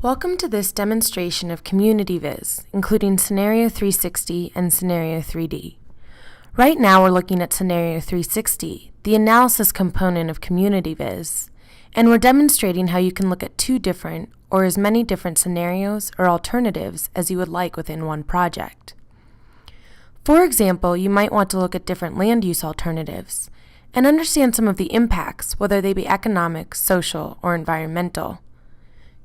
Welcome to this demonstration of CommunityViz, including Scenario 360 and Scenario 3D. Right now we're looking at Scenario 360, the analysis component of CommunityViz, and we're demonstrating how you can look at two different or as many different scenarios or alternatives as you would like within one project. For example, you might want to look at different land use alternatives and understand some of the impacts, whether they be economic, social, or environmental.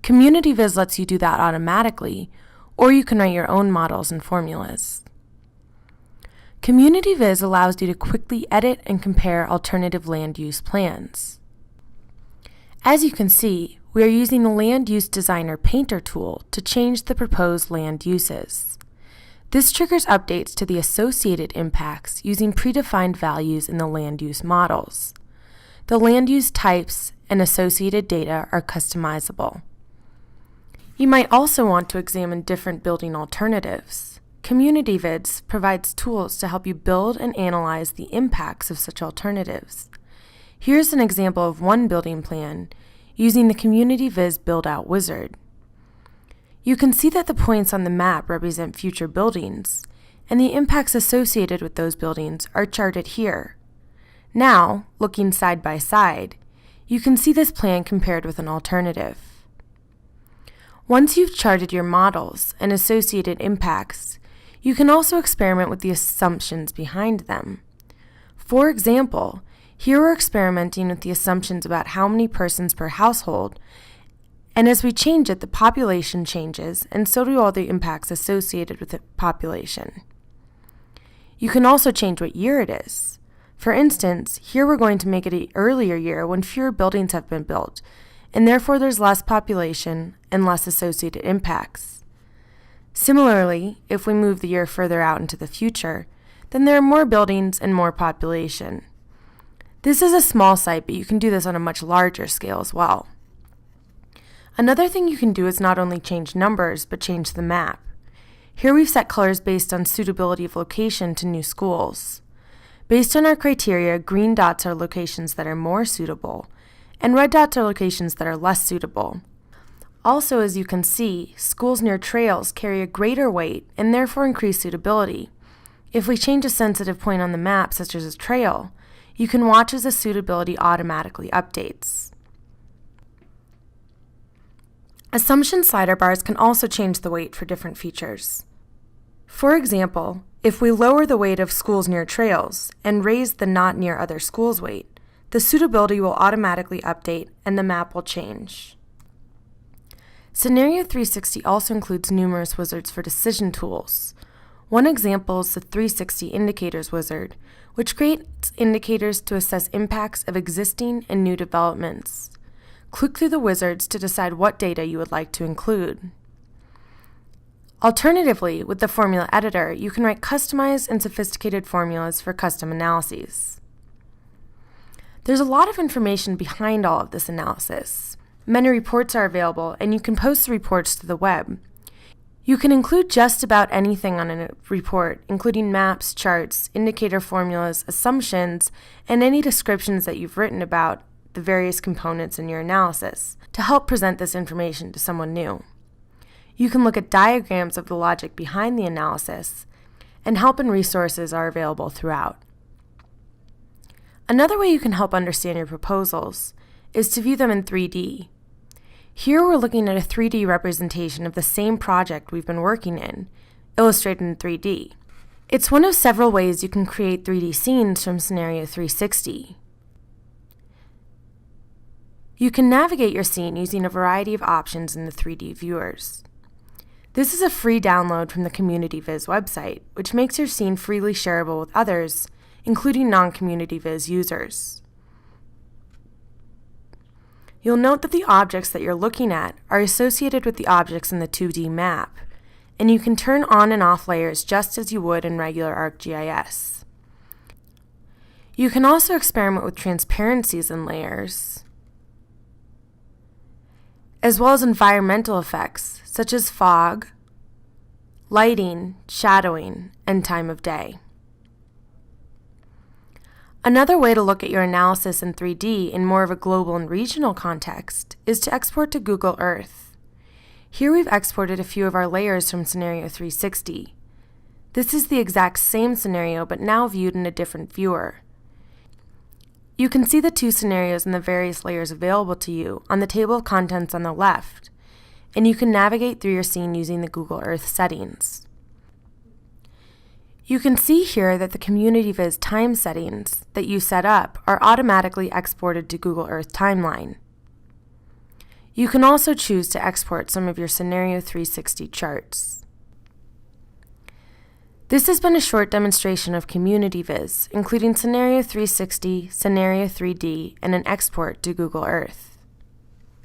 CommunityViz lets you do that automatically, or you can write your own models and formulas. CommunityViz allows you to quickly edit and compare alternative land use plans. As you can see, we are using the Land Use Designer Painter tool to change the proposed land uses. This triggers updates to the associated impacts using predefined values in the land use models. The land use types and associated data are customizable. You might also want to examine different building alternatives. CommunityViz provides tools to help you build and analyze the impacts of such alternatives. Here's an example of one building plan using the CommunityViz build-out wizard. You can see that the points on the map represent future buildings, and the impacts associated with those buildings are charted here. Now, looking side by side, you can see this plan compared with an alternative. Once you've charted your models and associated impacts, you can also experiment with the assumptions behind them. For example, here we're experimenting with the assumptions about how many persons per household, and as we change it, the population changes, and so do all the impacts associated with the population. You can also change what year it is. For instance, here we're going to make it an earlier year when fewer buildings have been built, and therefore there's less population and less associated impacts. Similarly, if we move the year further out into the future, then there are more buildings and more population. This is a small site, but you can do this on a much larger scale as well. Another thing you can do is not only change numbers, but change the map. Here we've set colors based on suitability of location to new schools. Based on our criteria, green dots are locations that are more suitable, and red dots are locations that are less suitable. Also, as you can see, schools near trails carry a greater weight and therefore increase suitability. If we change a sensitive point on the map, such as a trail, you can watch as the suitability automatically updates. Assumption slider bars can also change the weight for different features. For example, if we lower the weight of schools near trails and raise the not near other schools weight, the suitability will automatically update and the map will change. Scenario 360 also includes numerous wizards for decision tools. One example is the 360 Indicators wizard, which creates indicators to assess impacts of existing and new developments. Click through the wizards to decide what data you would like to include. Alternatively, with the formula editor, you can write customized and sophisticated formulas for custom analyses. There's a lot of information behind all of this analysis. Many reports are available, and you can post the reports to the web. You can include just about anything on a report, including maps, charts, indicator formulas, assumptions, and any descriptions that you've written about the various components in your analysis to help present this information to someone new. You can look at diagrams of the logic behind the analysis, and help and resources are available throughout. Another way you can help understand your proposals is to view them in 3D. Here we're looking at a 3D representation of the same project we've been working in, illustrated in 3D. It's one of several ways you can create 3D scenes from Scenario 360. You can navigate your scene using a variety of options in the 3D viewers. This is a free download from the CommunityViz website, which makes your scene freely shareable with others, including non-CommunityViz users. You'll note that the objects that you're looking at are associated with the objects in the 2D map, and you can turn on and off layers just as you would in regular ArcGIS. You can also experiment with transparencies in layers, as well as environmental effects such as fog, lighting, shadowing, and time of day. Another way to look at your analysis in 3D in more of a global and regional context is to export to Google Earth. Here we've exported a few of our layers from Scenario 360. This is the exact same scenario, but now viewed in a different viewer. You can see the two scenarios and the various layers available to you on the table of contents on the left, and you can navigate through your scene using the Google Earth settings. You can see here that the CommunityViz time settings that you set up are automatically exported to Google Earth Timeline. You can also choose to export some of your Scenario 360 charts. This has been a short demonstration of CommunityViz, including Scenario 360, Scenario 3D, and an export to Google Earth.